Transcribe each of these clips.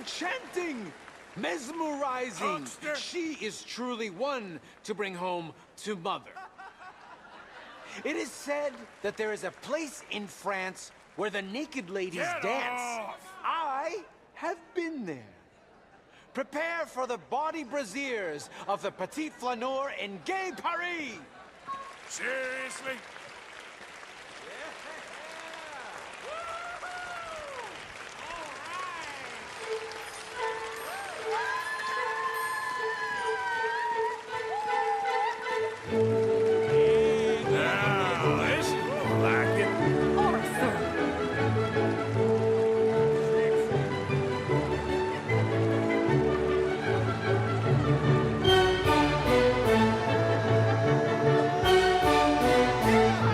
enchanting, mesmerizing. Huckster. She is truly one to bring home to mother. It is said that there is a place in France where the naked ladies Get dance. off! I have been there. Prepare for the body brasiers of the Petit Flaneur in Gay Paris. Seriously? Now, this is more like it.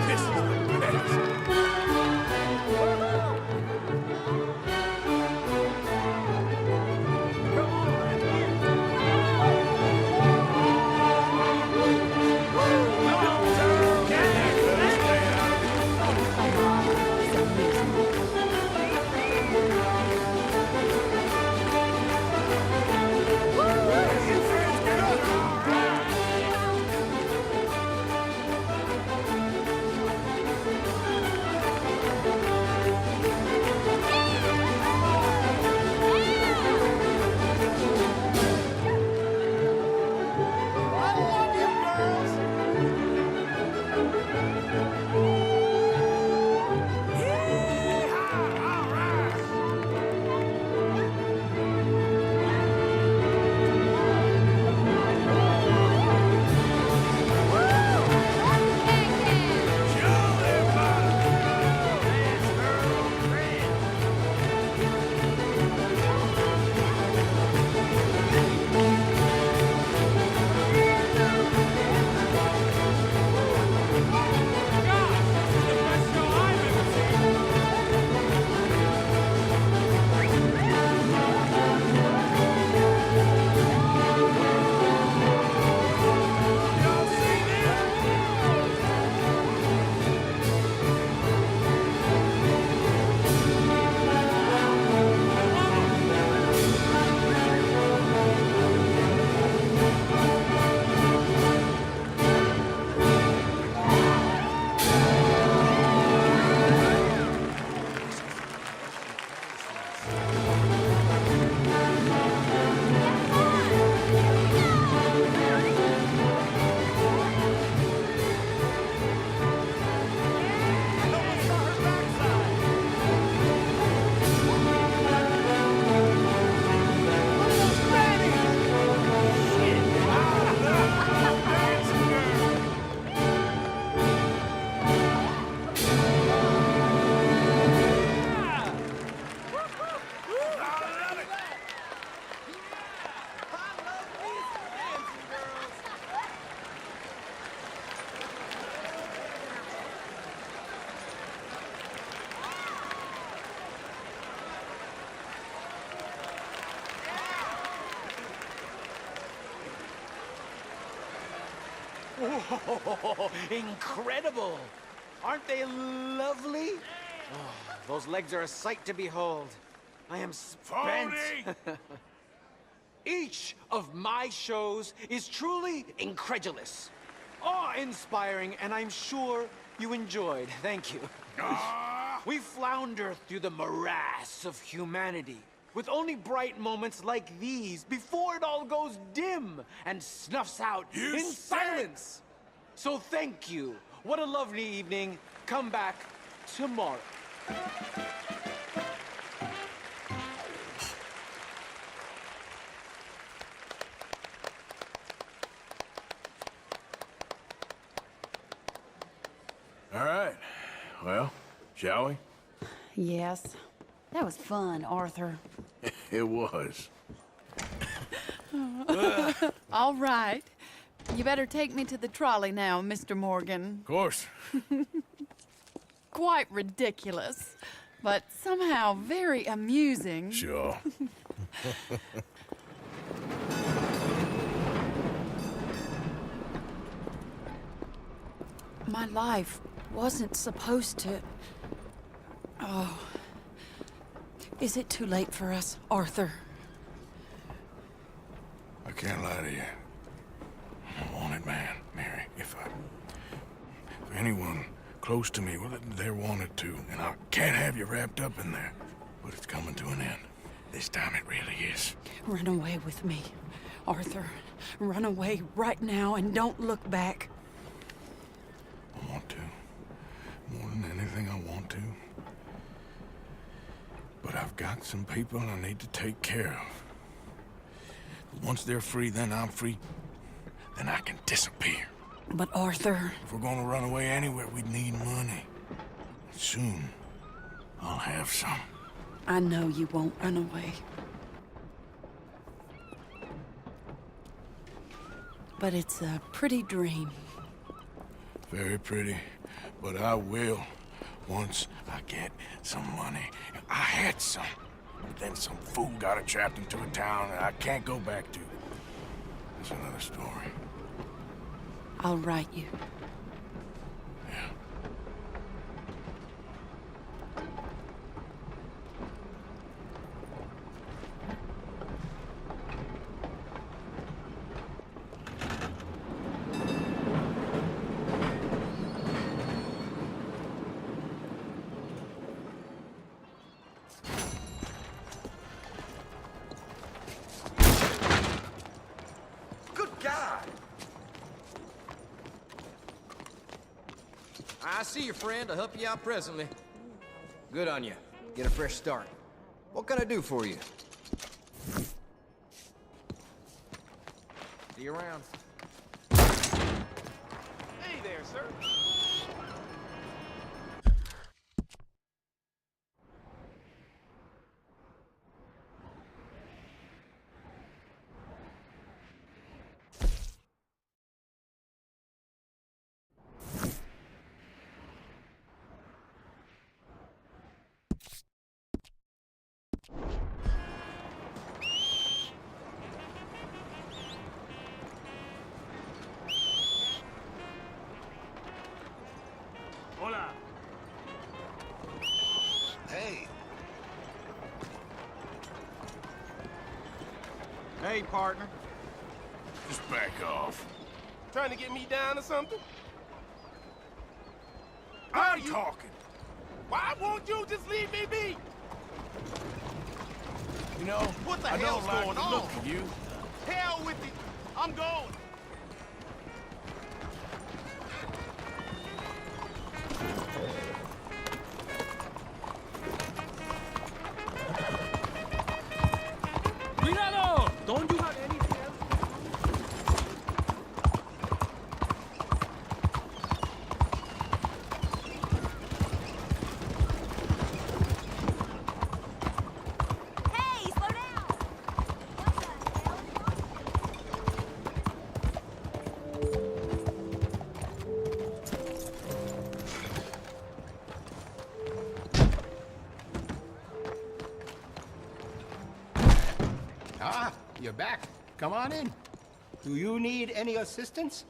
This is the best. Oh, incredible! Aren't they lovely? Oh, those legs are a sight to behold. I am spent. Phony! Each of my shows is truly incredulous, awe-inspiring, and I'm sure you enjoyed. Thank you. Ah! We flounder through the morass of humanity, with only bright moments like these before it all goes dim and snuffs out You in stink! silence. So thank you. What a lovely evening. Come back tomorrow. All right. Well, shall we? Yes. That was fun, Arthur. It was. All right. You better take me to the trolley now, Mr. Morgan. Of course. Quite ridiculous, but somehow very amusing. Sure. My life wasn't supposed to... Oh. Is it too late for us, Arthur? can't lie to you. I'm a wanted man, Mary. If anyone close to me, well, they're wanted too. And I can't have you wrapped up in there. But it's coming to an end. This time it really is. Run away with me, Arthur. Run away right now and don't look back. I want to. More than anything, I want to. But I've got some people I need to take care of. Once they're free, then I'm free. Then I can disappear. But Arthur... If we're gonna run away anywhere, we'd need money. Soon, I'll have some. I know you won't run away. But it's a pretty dream. Very pretty, but I will once I get some money. I had some, but then some fool got it trapped into a town that I can't go back to. That's another story. I'll write you. Yeah. I see you, friend. I'll help you out presently. Good on you. Get a fresh start. What can I do for you? See you around. Hey there, sir. Hola. Hey. Hey, partner. Just back off. Trying to get me down or something? I'm talking. Why won't you just leave me be? You know, What the I hell's don't like going the on? look of you. Hell with it. I'm going. Cuidado! Don't you have anything else? Hey, slow down! Ah, you're back. Come on in. Do you need any assistance?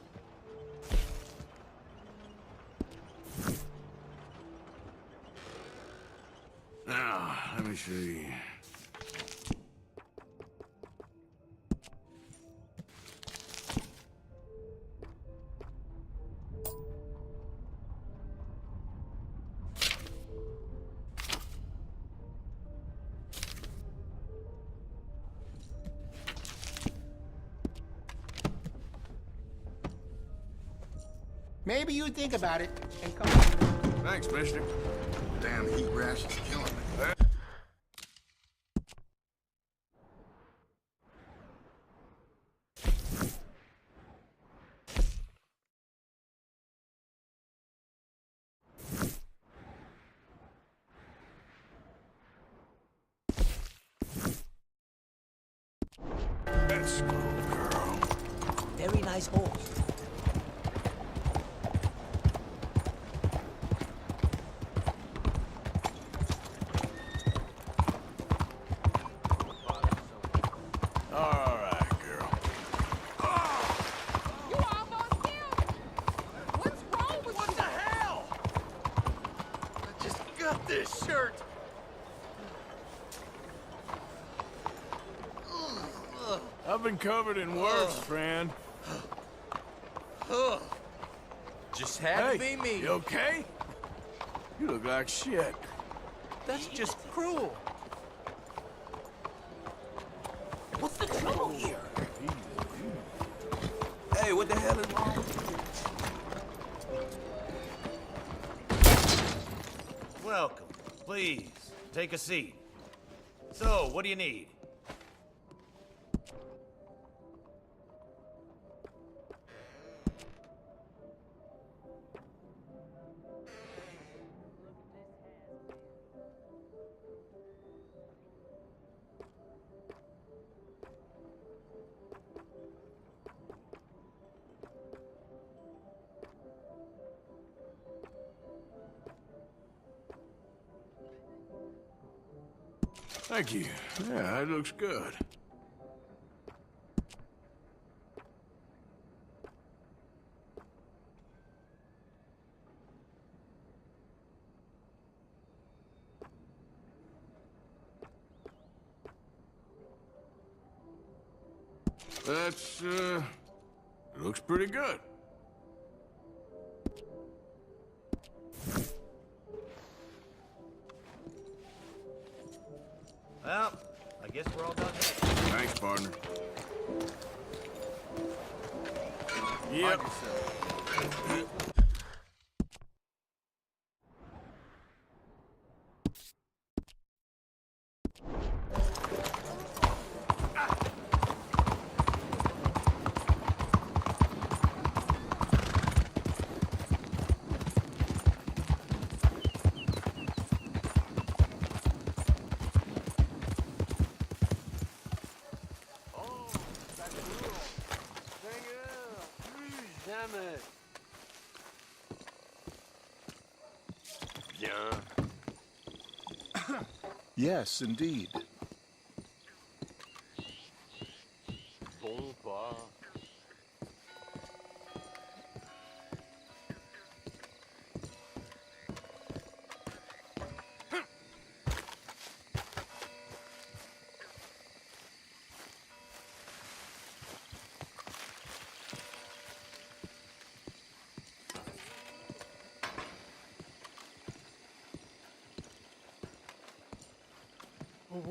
Now, let me see. Maybe you think about it and come. Thanks, mister. Damn heat rash is killing me. Let's go, girl. Very nice horse. All right, girl. You almost killed me! What's wrong with you? What the hell? I just got this shirt. I'll I've been covered in worse, friend. Just had to Hey, be me. you okay? You look like shit. That's just cruel. What's the trouble here? Hey, what the hell is wrong? Welcome. Please, take a seat. So, what do you need? Thank you. Yeah, it looks good. That's, looks pretty good. Well, I guess we're all done here. Thanks, partner. Yep. Mind yourself. Yes, indeed.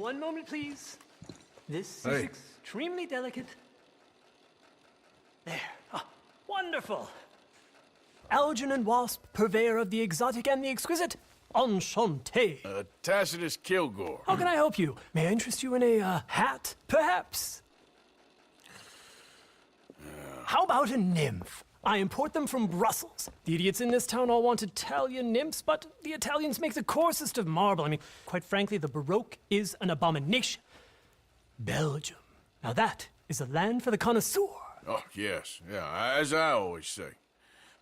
One moment, please. This Hey. is extremely delicate. There. Ah, wonderful. Algernon Wasp, purveyor of the exotic and the exquisite. Enchanté. Tacitus Kilgore. How can I help you? May I interest you in a hat, perhaps? How about a nymph? I import them from Brussels. The idiots in this town all want Italian nymphs, but the Italians make the coarsest of marble. I mean, quite frankly, the Baroque is an abomination. Belgium. Now that is a land for the connoisseur. Oh, yes. Yeah, as I always say.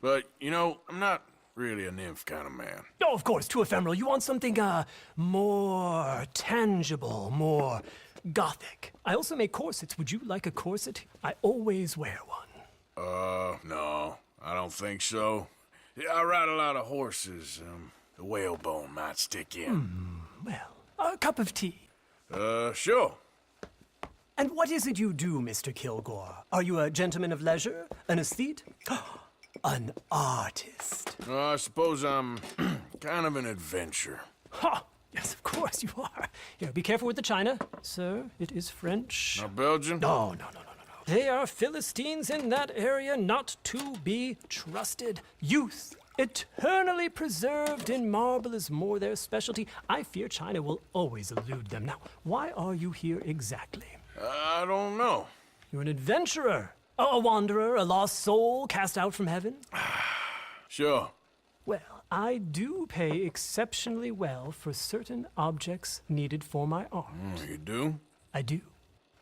But, you know, I'm not really a nymph kind of man. Oh, of course, too ephemeral. You want something, more tangible, more gothic. I also make corsets. Would you like a corset? I always wear one. No, I don't think so. Yeah, I ride a lot of horses. The whalebone might stick in. Well, a cup of tea. Sure. And what is it you do, Mr. Kilgore? Are you a gentleman of leisure? An aesthete? An artist? I suppose I'm kind of an adventurer. Ha! Yes, of course you are. Here, be careful with the china. Sir, it is French. Not Belgian? No. They are Philistines in that area, not to be trusted. Youth, eternally preserved in marble, is more their specialty. I fear China will always elude them. Now, why are you here exactly? I don't know. You're an adventurer, a wanderer, a lost soul cast out from heaven? Sure. Well, I do pay exceptionally well for certain objects needed for my art. You do? I do.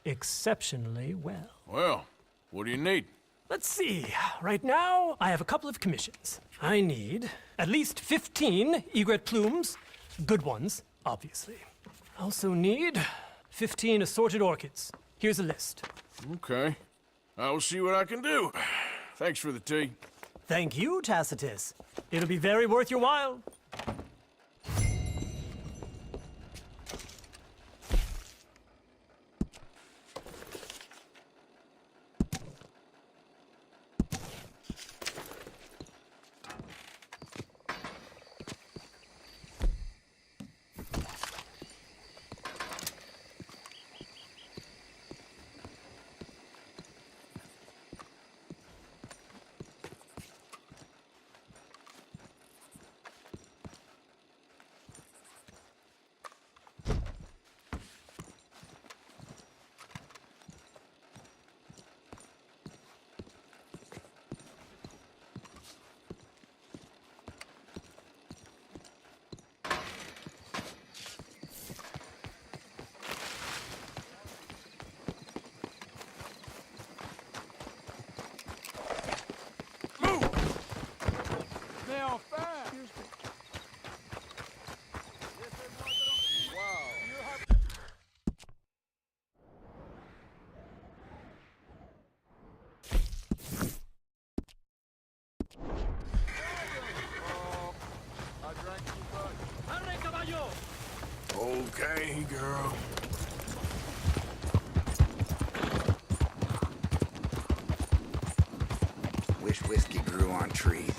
Exceptionally well. Well, what do you need? Let's see. Right now, I have a couple of commissions. I need at least 15 egret plumes. Good ones, obviously. I also need 15 assorted orchids. Here's a list. Okay. I will see what I can do. Thanks for the tea. Thank you, Tacitus. It'll be very worth your while. Okay, girl. Wish whiskey grew on trees.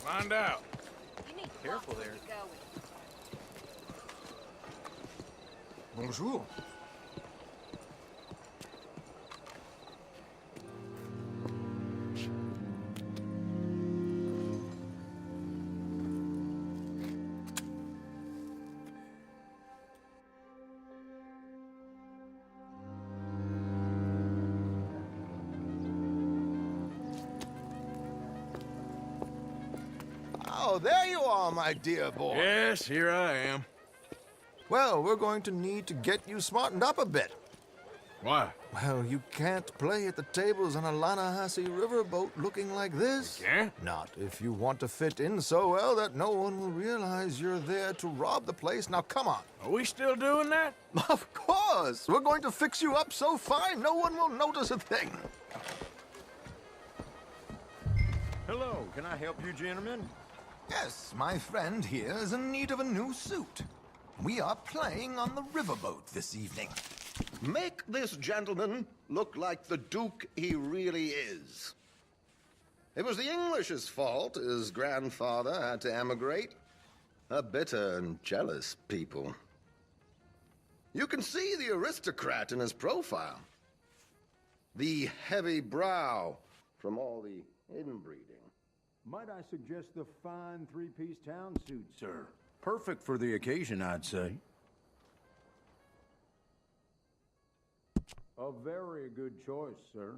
Find out. Careful there. Bonjour. Oh, there you are, my dear boy. Yes, here I am. Well, we're going to need to get you smartened up a bit. Why? Well, you can't play at the tables on a Lanahasi riverboat looking like this. Can't? Not if you want to fit in so well that no one will realize you're there to rob the place. Now, come on. Are we still doing that? Of course. We're going to fix you up so fine no one will notice a thing. Hello, can I help you, gentlemen? Yes, my friend here is in need of a new suit. We are playing on the riverboat this evening. Make this gentleman look like the Duke he really is. It was the English's fault his grandfather had to emigrate. A bitter and jealous people. You can see the aristocrat in his profile. The heavy brow from all the inbreeding. Might I suggest the fine three-piece town suit, sir? Perfect for the occasion, I'd say. A very good choice, sir.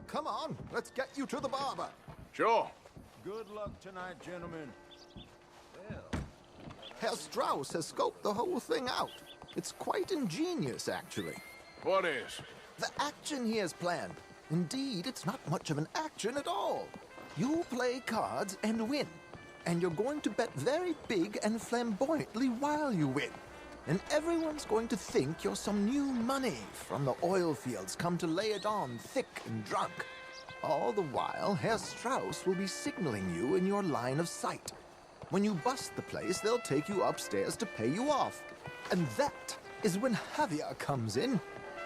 Come on, let's get you to the barber. Sure. Good luck tonight, gentlemen. Herr Strauss has scoped the whole thing out. It's quite ingenious, actually. What is? The action he has planned. Indeed, it's not much of an action at all. You play cards and win. And you're going to bet very big and flamboyantly while you win. And everyone's going to think you're some new money from the oil fields come to lay it on thick and drunk. All the while, Herr Strauss will be signaling you in your line of sight. When you bust the place, they'll take you upstairs to pay you off. And that is when Javier comes in,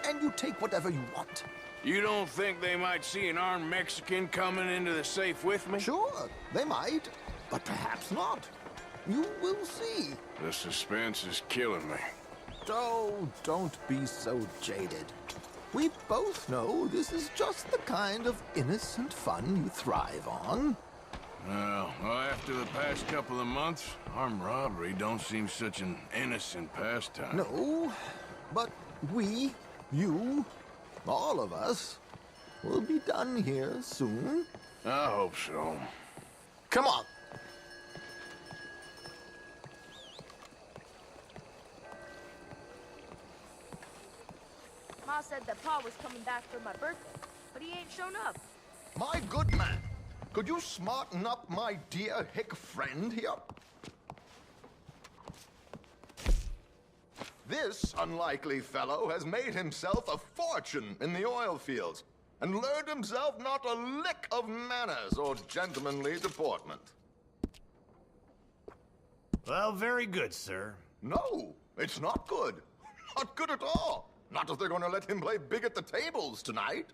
and you take whatever you want. You don't think they might see an armed Mexican coming into the safe with me? Sure, they might, but perhaps not. You will see. The suspense is killing me. Oh, don't be so jaded. We both know this is just the kind of innocent fun you thrive on. Well, after the past couple of months, armed robbery don't seem such an innocent pastime. No, but we, you, all of us, will be done here soon. I hope so. Come on. Ma said that Pa was coming back for my birthday, but he ain't shown up. My good man, could you smarten up my dear hick friend here? This unlikely fellow has made himself a fortune in the oil fields and learned himself not a lick of manners or gentlemanly deportment. Well, very good, sir. No, it's not good. Not good at all. Not if they're going to let him play big at the tables tonight.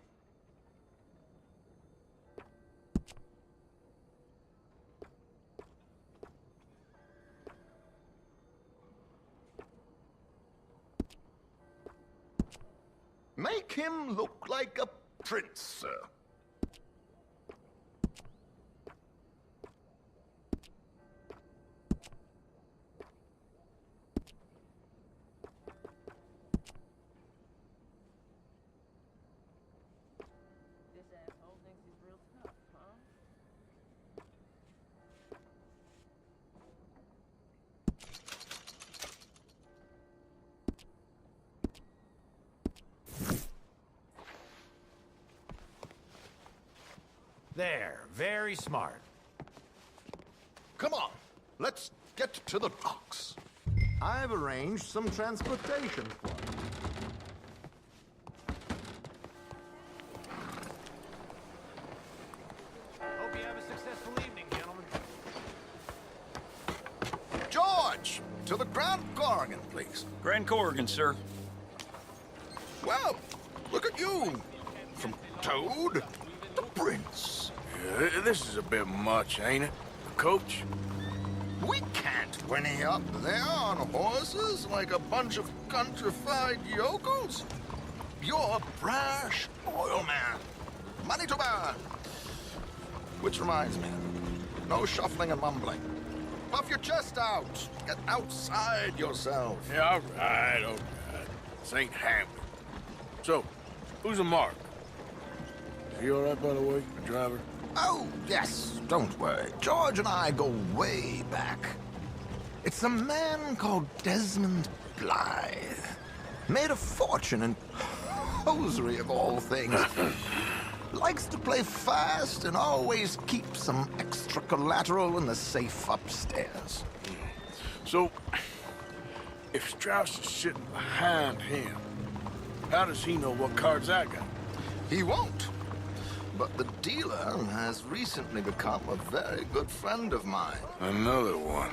Make him look like a prince, sir. There, very smart. Come on, let's get to the docks. I've arranged some transportation for you. Hope you have a successful evening, gentlemen. George, to the Grand Corrigan, please. Grand Corrigan, sir. Well, look at you. From Toad to Prince. Yeah, this is a bit much, ain't it? Coach? We can't whinny up there on horses like a bunch of countrified yokels. You're a brash oil man. Money to burn. Which reminds me, no shuffling and mumbling. Puff your chest out. Get outside yourself. Yeah, all right. This ain't happening. So, who's a Mark? Is he all right, by the way, the driver? Oh, yes, don't worry. George and I go way back. It's a man called Desmond Blythe. Made a fortune in hosiery of all things. Likes to play fast and always keep some extra collateral in the safe upstairs. So, if Strauss is sitting behind him, how does he know what cards I got? He won't. But the dealer has recently become a very good friend of mine. Another one.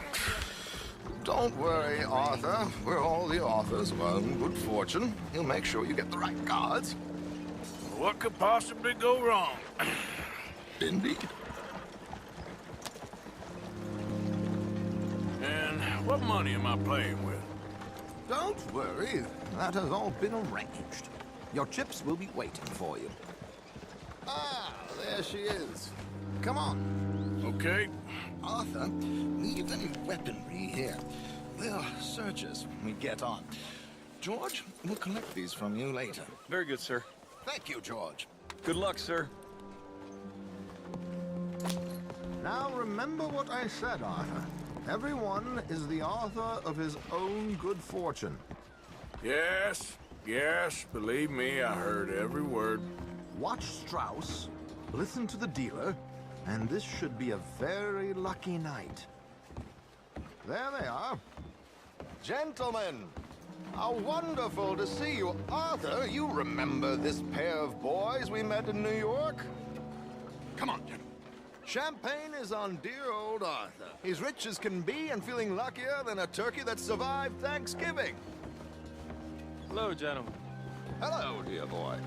Don't worry, Arthur. We're all the authors of our own good fortune. He'll make sure you get the right cards. What could possibly go wrong? Indeed. And what money am I playing with? Don't worry. That has all been arranged. Your chips will be waiting for you. Ah, there she is. Come on. Okay. Arthur, leave any weaponry here. They'll search us when we get on. George, we'll collect these from you later. Very good, sir. Thank you, George. Good luck, sir. Now remember what I said, Arthur. Everyone is the author of his own good fortune. Yes, believe me, I heard every word. Watch Strauss, listen to the dealer, and this should be a very lucky night. There they are. Gentlemen, how wonderful to see you. Arthur, you remember this pair of boys we met in New York? Come on, gentlemen. Champagne is on dear old Arthur. He's rich as can be and feeling luckier than a turkey that survived Thanksgiving. Hello, gentlemen. Hello, dear boy.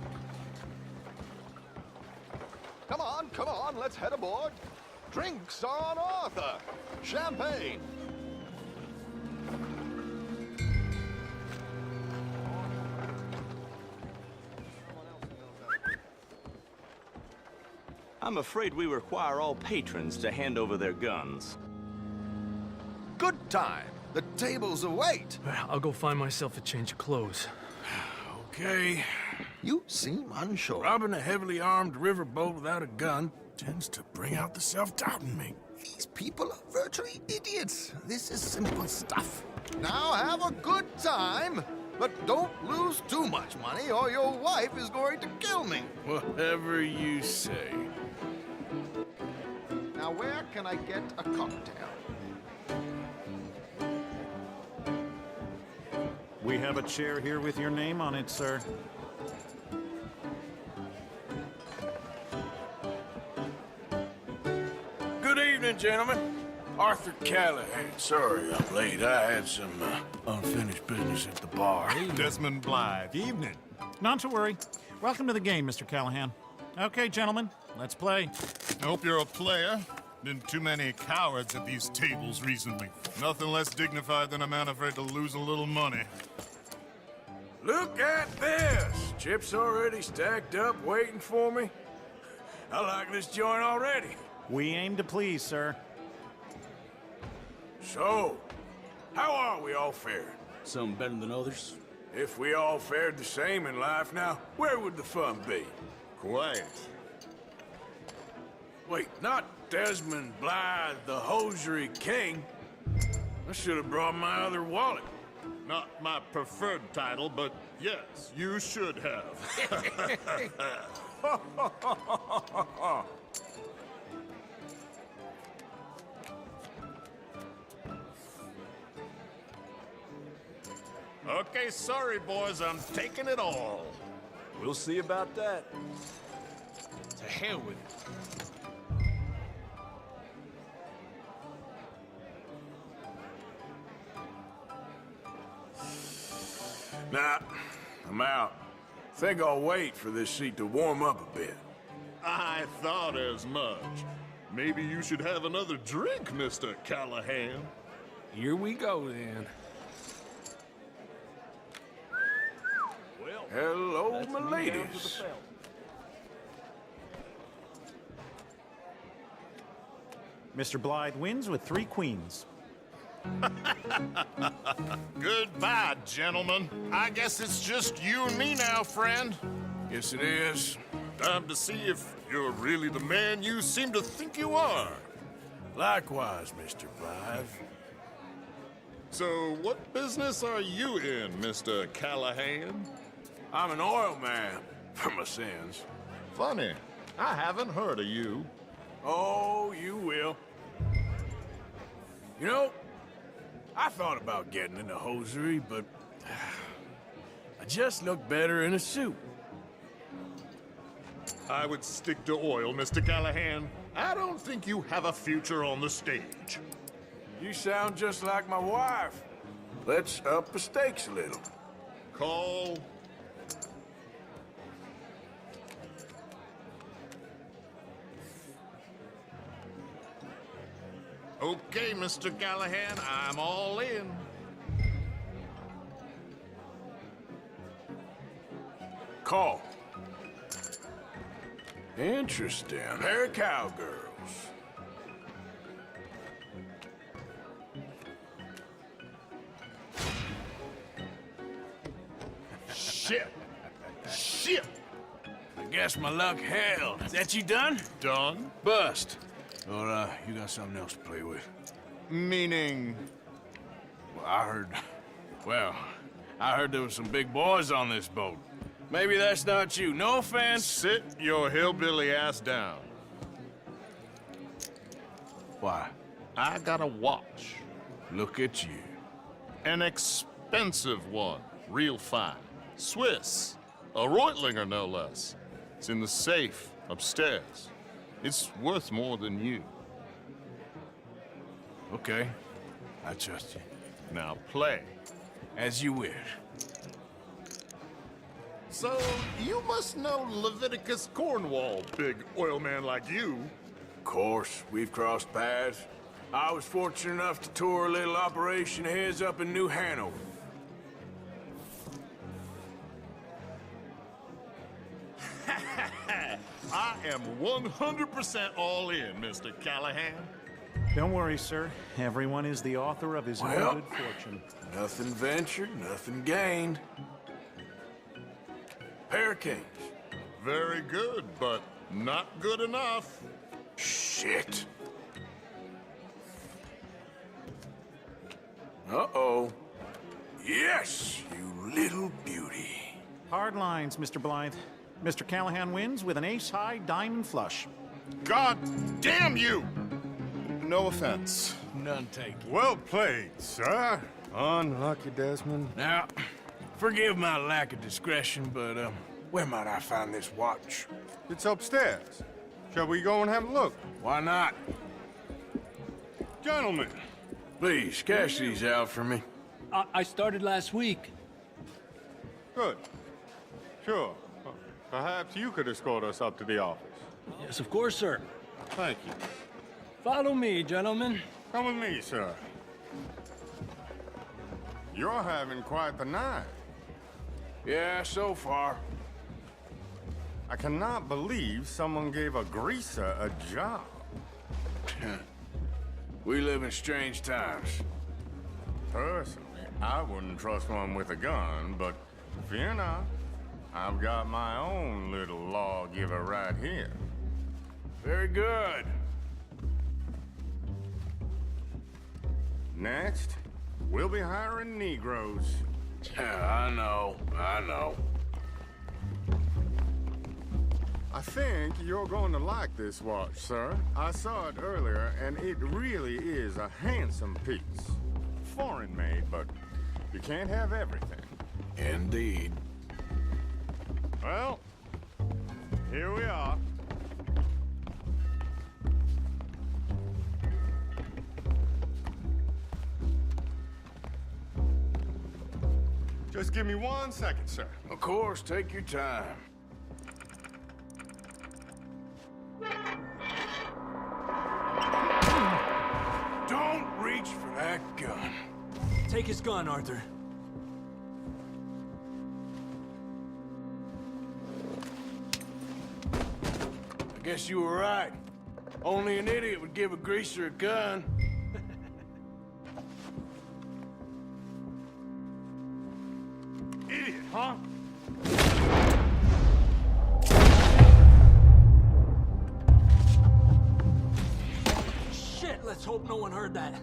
Come on, let's head aboard. Drinks are on Arthur. Champagne. I'm afraid we require all patrons to hand over their guns. Good time. The tables await. I'll go find myself a change of clothes. Okay. You seem unsure. Robbing a heavily armed riverboat without a gun tends to bring out the self-doubt in me. These people are virtually idiots. This is simple stuff. Now have a good time, but don't lose too much money or your wife is going to kill me. Whatever you say. Now where can I get a cocktail? We have a chair here with your name on it, sir. Good evening, gentlemen. Arthur Callahan. Sorry I'm late. I had some unfinished business at the bar. Desmond Blythe. Evening. Not to worry. Welcome to the game, Mr. Callahan. Okay, gentlemen, let's play. I hope you're a player. Been too many cowards at these tables recently. Nothing less dignified than a man afraid to lose a little money. Look at this! Chips already stacked up, waiting for me? I like this joint already. We aim to please, sir. So, how are we all faring? Some better than others. If we all fared the same in life now, where would the fun be? Quiet. Wait, not Desmond Blythe, the hosiery king. I should have brought my other wallet. Not my preferred title, but yes, you should have. Okay, sorry, boys, I'm taking it all. We'll see about that. To hell with it. Nah, I'm out. Think I'll wait for this seat to warm up a bit. I thought as much. Maybe you should have another drink, Mr. Callahan. Here we go, then. Well, hello, my ladies. Mr. Blythe wins with 3 queens. Goodbye, gentlemen. I guess it's just you and me now, friend. Yes, it is. Time to see if you're really the man you seem to think you are. Likewise, Mr. Blythe. So, what business are you in, Mr. Callahan? I'm an oil man, for my sins. Funny, I haven't heard of you. Oh, you will. You know, I thought about getting into hosiery, but I just look better in a suit. I would stick to oil, Mr. Callahan. I don't think you have a future on the stage. You sound just like my wife. Let's up the stakes a little. Call. Okay, Mr. Callahan, I'm all in. Call. Interesting. Pair of cowgirls. Shit. Shit. I guess my luck held. Is that you done? Done. Bust. Or, you got something else to play with? Meaning? Well, I heard there was some big boys on this boat. Maybe that's not you. No offense. Sit your hillbilly ass down. Why? I got a watch. Look at you. An expensive one. Real fine. Swiss. A Reutlinger, no less. It's in the safe upstairs. It's worth more than you. Okay. I trust you. Now play. As you wish. So, you must know Leviticus Cornwall, big oil man like you. Of course, we've crossed paths. I was fortunate enough to tour a little operation of his up in New Hanover. I am 100% all in, Mr. Callahan. Don't worry, sir. Everyone is the author of his own good fortune. Nothing ventured, nothing gained. Pair of kings. Very good, but not good enough. Shit. Uh-oh. Yes, you little beauty. Hard lines, Mr. Blythe. Mr. Callahan wins with an ace-high diamond flush. God damn you! No offense. None taken. Well played, sir. Unlucky, Desmond. Now, forgive my lack of discretion, but, where might I find this watch? It's upstairs. Shall we go and have a look? Why not? Gentlemen. Please, cash these out for me. I started last week. Good. Sure. Perhaps you could escort us up to the office. Yes, of course, sir. Thank you. Follow me, gentlemen. Come with me, sir. You're having quite the night. Yeah, so far. I cannot believe someone gave a greaser a job. We live in strange times. Personally, I wouldn't trust one with a gun, but fear not. I've got my own little lawgiver right here. Very good. Next, we'll be hiring Negroes. I know. I think you're going to like this watch, sir. I saw it earlier, and it really is a handsome piece. Foreign made, but you can't have everything. Indeed. Well, here we are. Just give me 1 second, sir. Of course, take your time. Don't reach for that gun. Take his gun, Arthur. I guess you were right. Only an idiot would give a greaser a gun. Idiot, huh? Shit, let's hope no one heard that.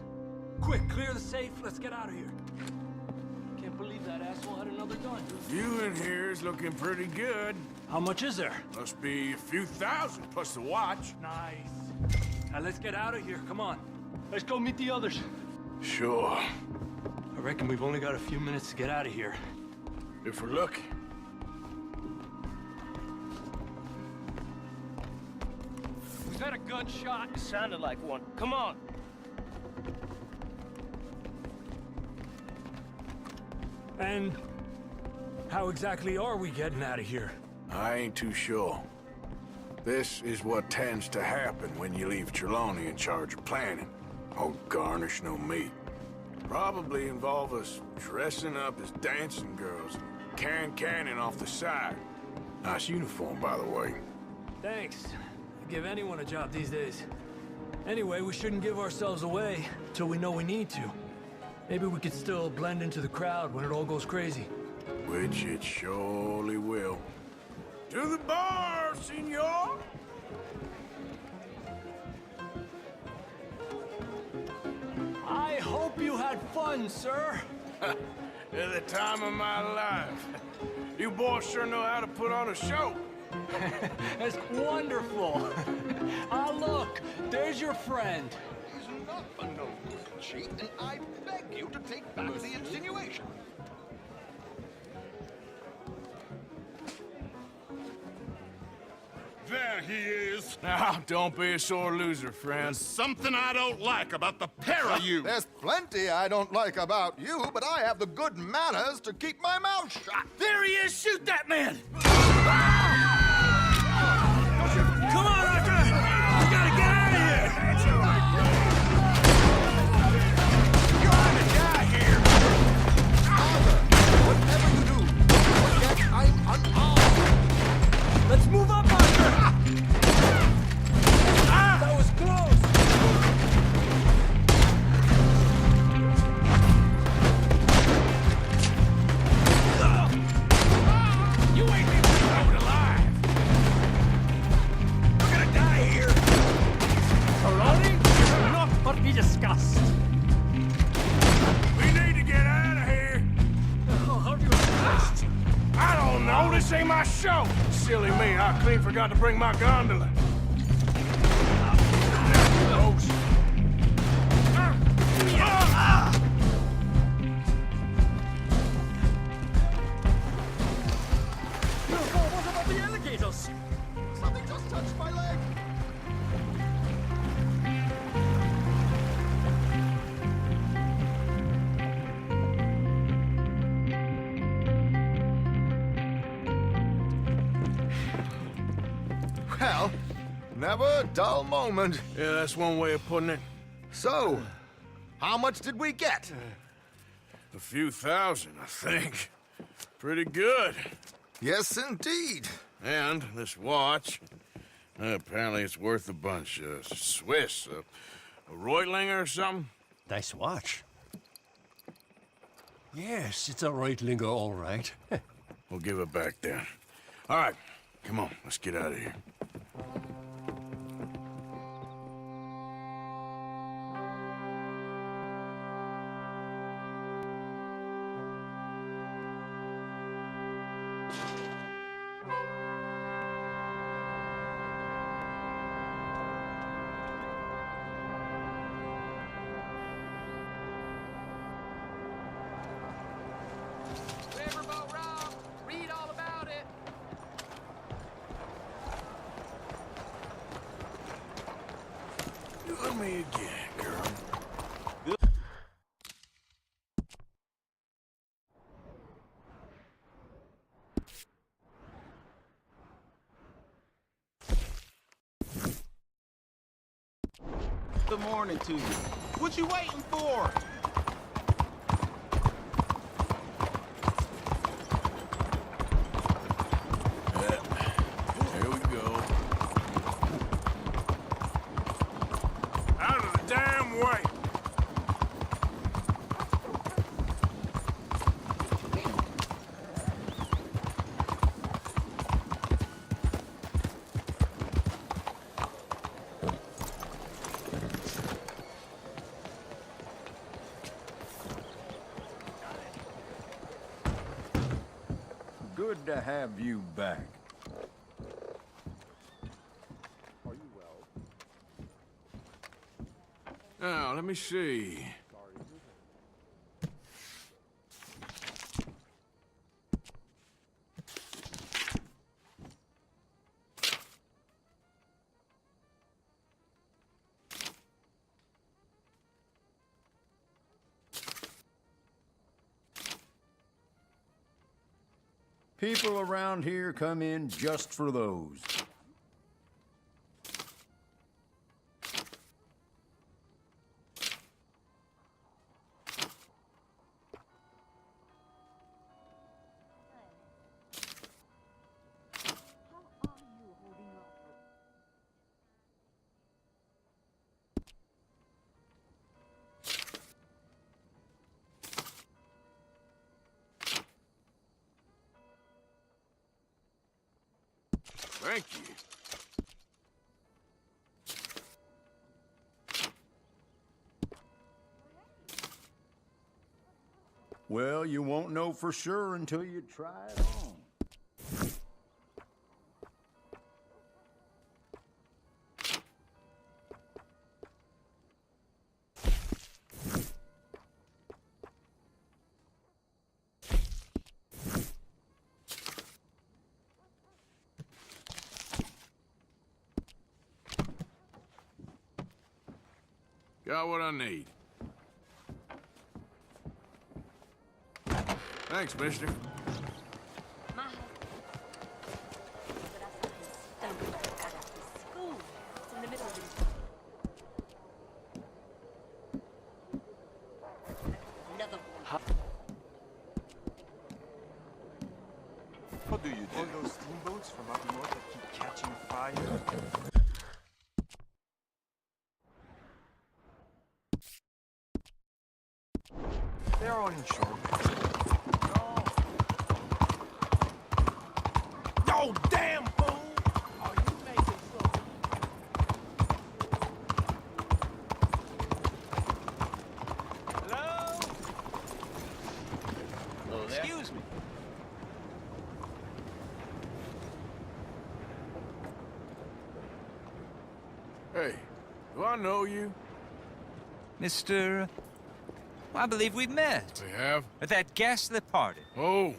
Quick, clear the safe, let's get out of here. Can't believe that asshole had another gun. You in here is looking pretty good. How much is there? Must be a few thousand plus the watch. Nice. Now let's get out of here, come on. Let's go meet the others. Sure. I reckon we've only got a few minutes to get out of here. If we're lucky. Was that a gunshot? It sounded like one. Come on. And how exactly are we getting out of here? I ain't too sure. This is what tends to happen when you leave Trelawney in charge of planning. Oh, garnish no meat. Probably involve us dressing up as dancing girls and carrying cannon off the side. Nice uniform, by the way. Thanks. I'd give anyone a job these days. Anyway, we shouldn't give ourselves away till we know we need to. Maybe we could still blend into the crowd when it all goes crazy. Which it surely will. To the bar, senor! I hope you had fun, sir. At the time of my life. You boys sure know how to put on a show. That's wonderful. Ah, look, there's your friend. He's not a no cheat, and I beg you to take back the insinuation. There he is. Now, don't be a sore loser, friend. There's something I don't like about the pair of you. There's plenty I don't like about you, but I have the good manners to keep my mouth shut. There he is! Shoot that man! Come on, Arthur! We gotta get out of here! You're gonna die here! Arthur, whatever you do, forget I'm unarmed. Let's move up, Arthur! That was close! You ain't even out alive! We're gonna die here! Trelawney? Not but be discussed. We need to get out of here! Oh, how do you expect? I don't know, this ain't my show! Silly me, I clean forgot to bring my gondola. What about the alligators? Something just touched my leg. Well, never a dull moment. Yeah, that's one way of putting it. So, how much did we get? A few thousand, I think. Pretty good. Yes, indeed. And this watch, apparently it's worth a bunch. Swiss, a Reutlinger or something? Nice watch. Yes, it's a Reutlinger, all right. We'll give it back then. All right, come on, let's get out of here. Riverboat Rob, read all about it. Do me again, girl. Good morning to you. What you waiting for? Here we go. Out of the damn way! Good to have you back. Now, let me see. People around here come in just for those. Thank you. Well, you won't know for sure until you try it on. Got what I need. Thanks, mister. What do you do? All those steamboats from up north that keep catching fire. They're all insured. Oh, damn fool! Oh, you make it so. Hello? Hello there. Excuse me. Hey, do I know you? Mr. I believe we've met. We have? At that ghastly party. Oh,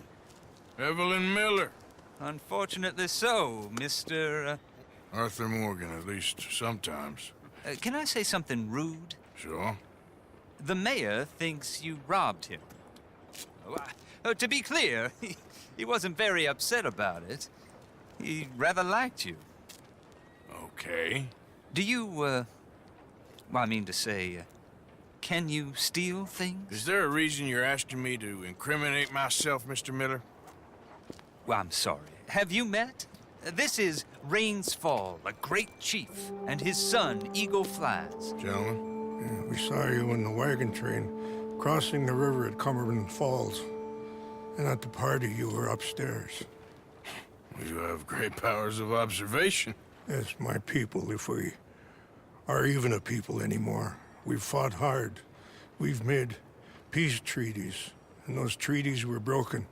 Evelyn Miller. Unfortunately so, Mr. Arthur Morgan, at least sometimes. Can I say something rude? Sure. The mayor thinks you robbed him. To be clear, he wasn't very upset about it. He rather liked you. Okay. Do you, well, I mean to say, can you steal things? Is there a reason you're asking me to incriminate myself, Mr. Miller? Well, I'm sorry. Have you met? This is Rain's Fall, a great chief, and his son, Eagle Flies. Gentlemen, we saw you in the wagon train crossing the river at Cumberland Falls. And at the party, you were upstairs. You have great powers of observation. Yes, my people, if we are even a people anymore. We've fought hard. We've made peace treaties, and those treaties were broken.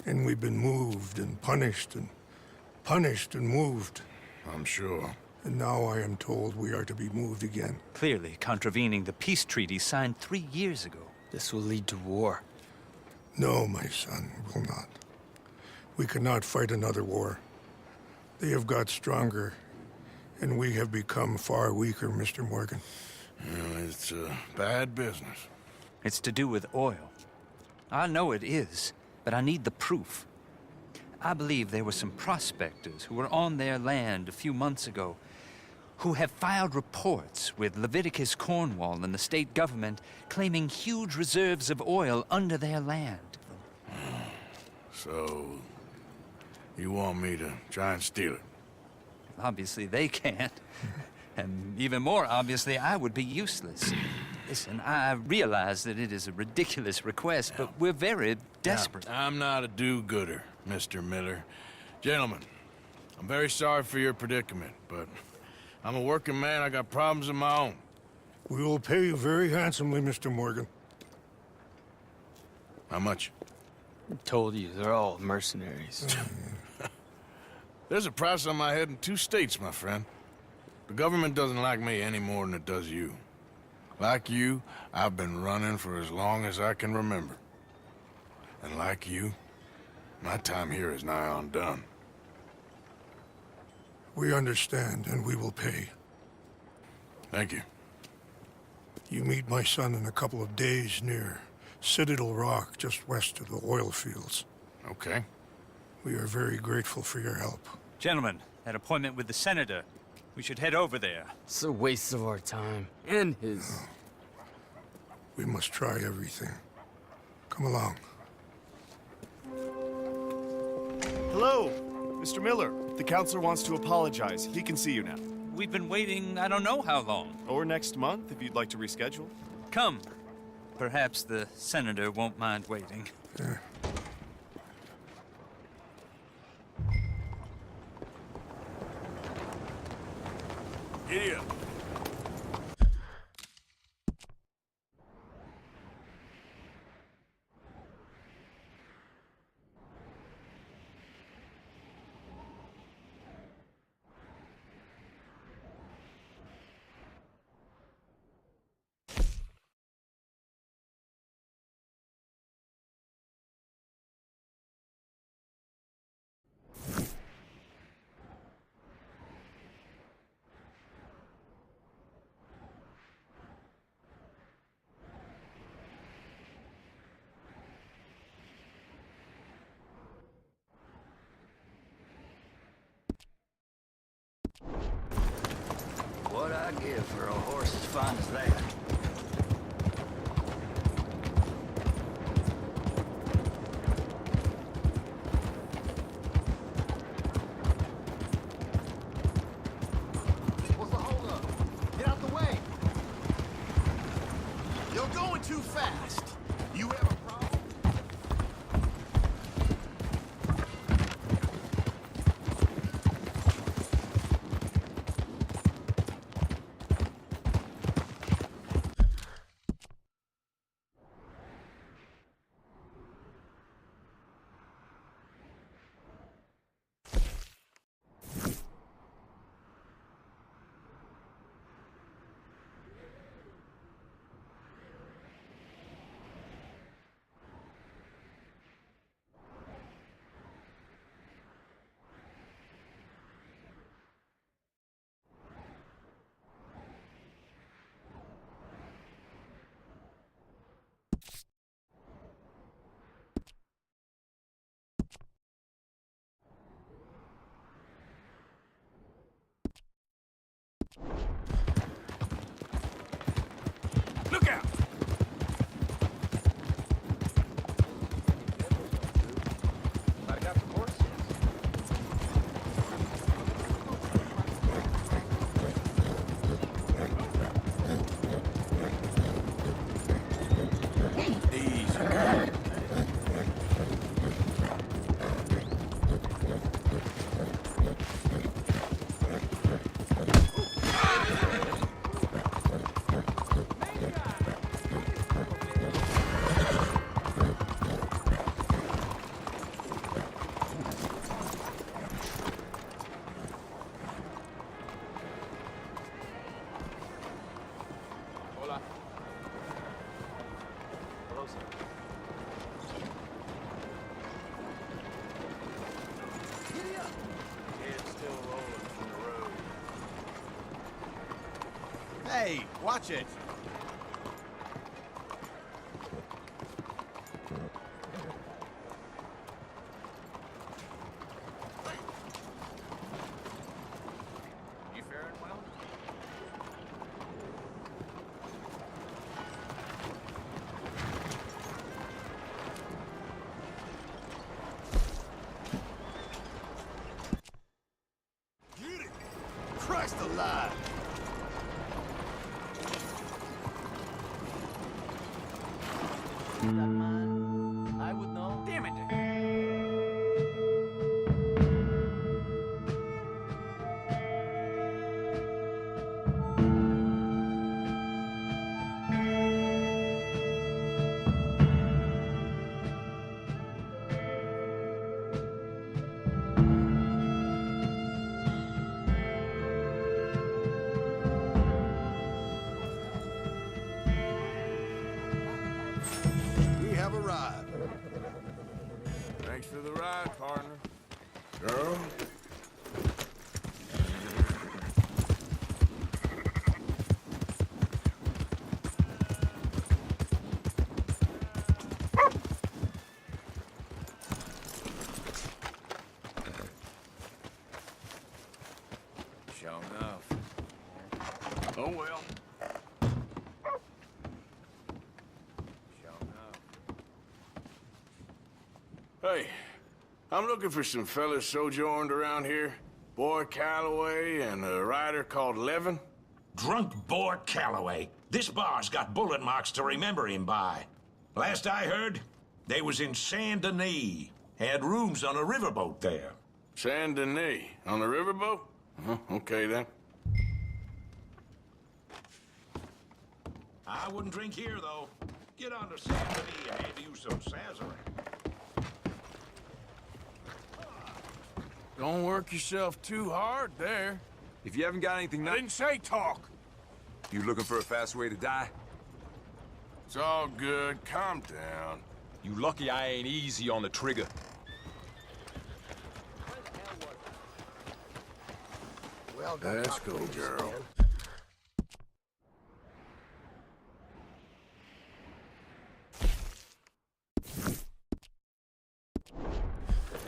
And we've been moved and punished and moved. I'm sure. And now I am told we are to be moved again. Clearly contravening the peace treaty signed 3 years ago. This will lead to war. No, my son, it will not. We cannot fight another war. They have got stronger, and we have become far weaker, Mr. Morgan. It's bad business. It's to do with oil. I know it is, but I need the proof. I believe there were some prospectors who were on their land a few months ago who have filed reports with Leviticus Cornwall and the state government claiming huge reserves of oil under their land. So, you want me to try and steal it? Obviously they can't. And even more obviously, I would be useless. Listen, I realize that it is a ridiculous request, but we're very desperate. Now, I'm not a do-gooder, Mr. Miller. Gentlemen, I'm very sorry for your predicament, but I'm a working man. I got problems of my own. We will pay you very handsomely, Mr. Morgan. How much? I told you, they're all mercenaries. There's a price on my head in 2 states, my friend. The government doesn't like me any more than it does you. Like you, I've been running for as long as I can remember. And like you, my time here is nigh on done. We understand, and we will pay. Thank you. You meet my son in a couple of days near Citadel Rock, just west of the oil fields. Okay. We are very grateful for your help. Gentlemen, that appointment with the senator. We should head over there. It's a waste of our time. And his. We must try everything. Come along. Hello, Mr. Miller. The counselor wants to apologize. He can see you now. We've been waiting I don't know how long. Or next month, if you'd like to reschedule. Come. Perhaps the senator won't mind waiting. Yeah. Idiot. What I give for a horse as fine as that? What's the holdup? Get out the way! You're going too fast. You have a problem? Hey, watch it. You faring well? Get it! Christ alive! I would know. Damn it! We have arrived. Thanks for the ride, partner. Girl? Sure enough. Oh, well. Sure enough. Hey, I'm looking for some fellas sojourned around here. Boy Calloway and a rider called Levin. Drunk boy Calloway. This bar's got bullet marks to remember him by. Last I heard, they was in Saint Denis. Had rooms on a riverboat there. Saint Denis, on the riverboat? Okay then. I wouldn't drink here, though. Get on to Saint Denis and hand you some Sazerac. Don't work yourself too hard there. If you haven't got anything I didn't say talk. You looking for a fast way to die? It's all good. Calm down. You lucky I ain't easy on the trigger. Well done. Let's go, girl.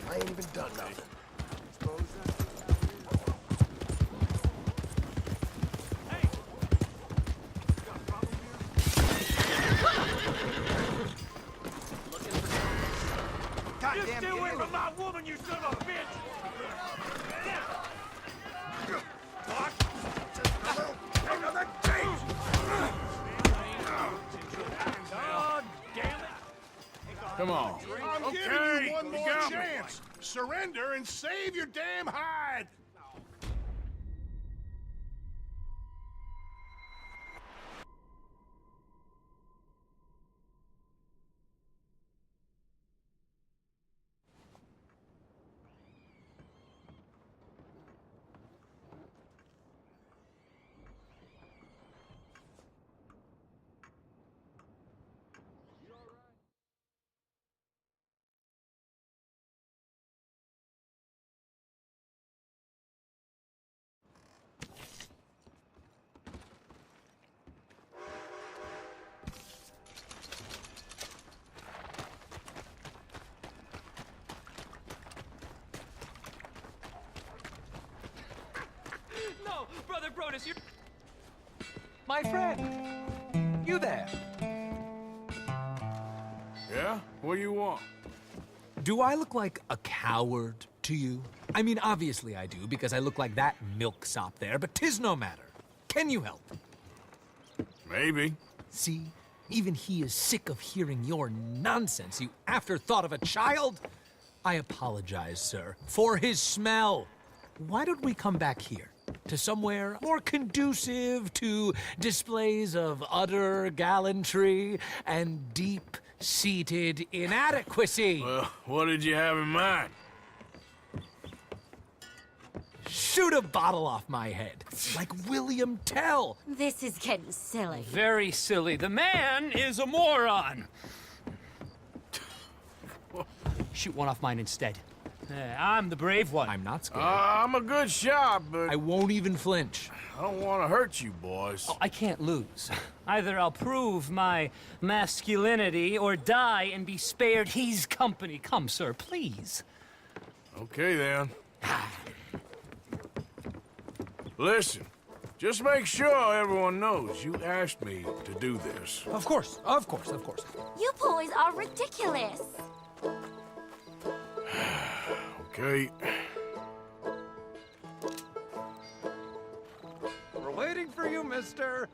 I ain't even done nothing. You stay away from my woman, you son of a bitch! God damn it! Come on. I'm giving you one more chance. Surrender and save your damn hide. No, Brother Brodus, you're... My friend! You there! Yeah? What do you want? Do I look like a coward to you? I mean, obviously I do, because I look like that milksop there, but 'tis no matter. Can you help? Maybe. See? Even he is sick of hearing your nonsense, you afterthought of a child. I apologize, sir, for his smell. Why don't we come back here? To somewhere more conducive to displays of utter gallantry and deep-seated inadequacy. Well, what did you have in mind? Shoot a bottle off my head, like William Tell. This is getting silly. Very silly. The man is a moron. Shoot one off mine instead. I'm the brave one. I'm not scared. I'm a good shot, but I won't even flinch. I don't want to hurt you, boys. Oh, I can't lose. Either I'll prove my masculinity or die and be spared his company. Come, sir, please. Okay, then. Listen, just make sure everyone knows you asked me to do this. Of course, of course, of course. You boys are ridiculous. Okay. We're waiting for you, mister.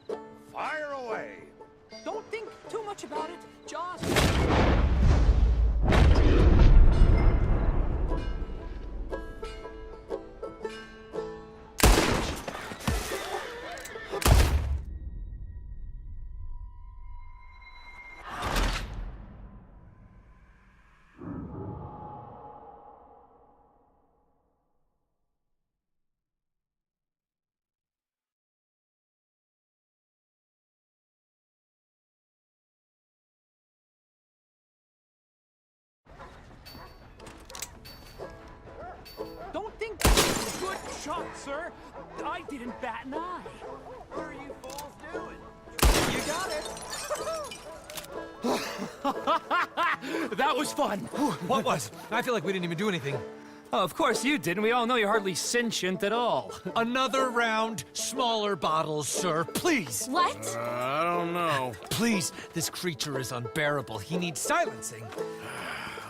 Fire away. Don't think too much about it. Just... Don't think good shot, sir. I didn't bat an eye. What are you fools doing? You got it. That was fun. What was? I feel like we didn't even do anything. Oh, of course you didn't. We all know you're hardly sentient at all. Another round, smaller bottles, sir. Please. What? I don't know. Please, this creature is unbearable. He needs silencing.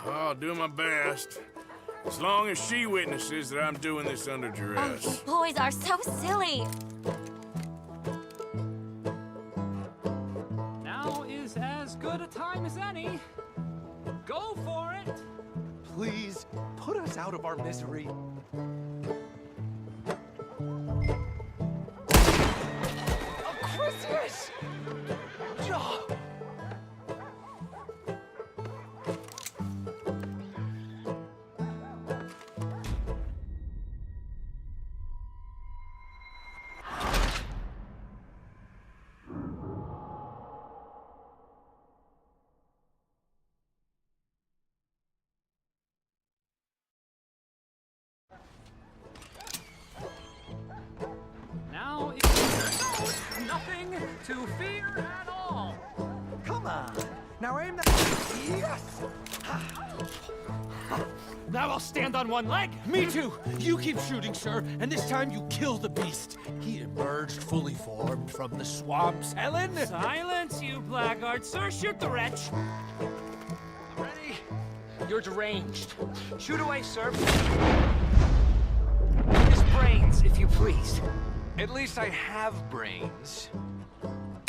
I'll do my best. As long as she witnesses that I'm doing this under duress. You boys are so silly. Now is as good a time as any. Go for it. Please, put us out of our misery. Christmas! Now is nothing to fear at all. Come on. Now aim that. Yes! Now I'll stand on one leg. Me too. You keep shooting, sir, and this time you kill the beast. He emerged fully formed from the swamps, Helen. Silence, you blackguard, sir. Shoot the wretch. Ready? You're deranged. Shoot away, sir. His brains, if you please. At least I have brains.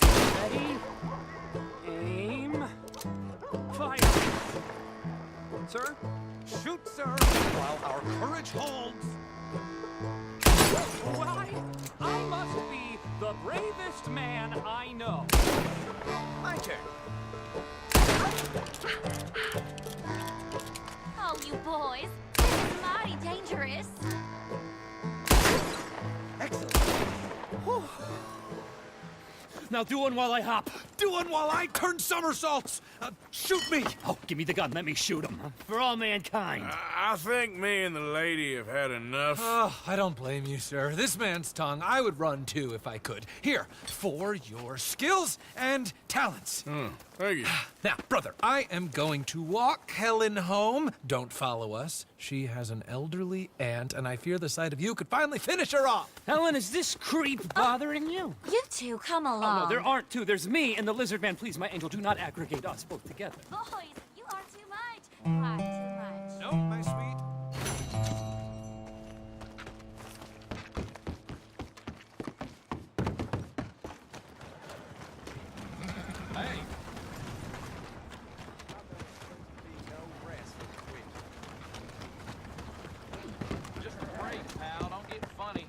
Ready? Aim. Fire. Sir? Shoot, sir, while our courage holds. Why? I must be the bravest man I know. My turn. Oh, you boys. This is mighty dangerous. Excellent. Now do one while I hop. Do one while I turn somersaults. Shoot me. Oh, give me the gun. Let me shoot him. For all mankind. I think me and the lady have had enough. Oh, I don't blame you, sir. This man's tongue, I would run too if I could. Here, for your skills and talents. Thank you. Now, brother, I am going to walk Helen home. Don't follow us. She has an elderly aunt, and I fear the sight of you could finally finish her off. Helen, is this creep bothering you? You two, come along. Oh, no, there aren't two. There's me and the lizard man. Please, my angel, do not aggregate us both together. Boys, you are too much. Far too much. No, my sweet. Hey. Just a break, pal. Don't get funny.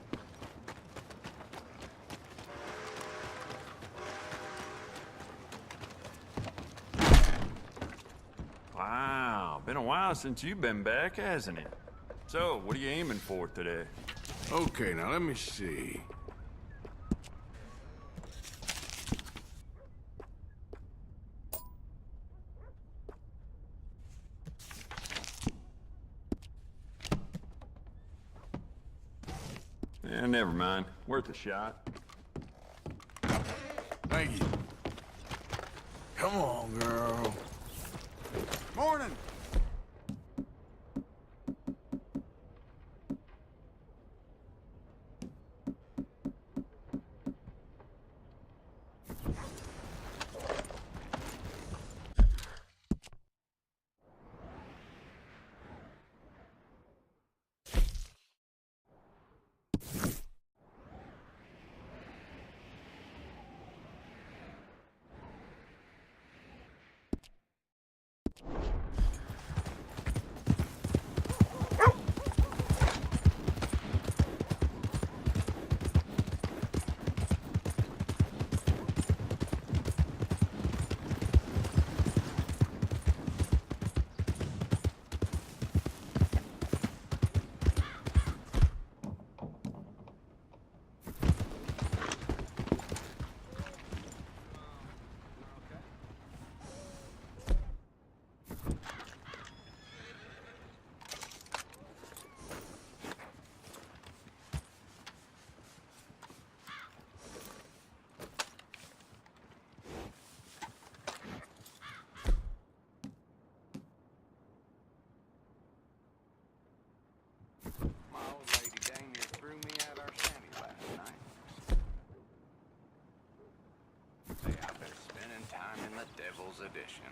Wow, been a while since you've been back, hasn't it? So, what are you aiming for today? Okay, now let me see. Never mind. Worth a shot. Thank you. Come on, girl. Morning. I've been spending time in the Devil's Edition.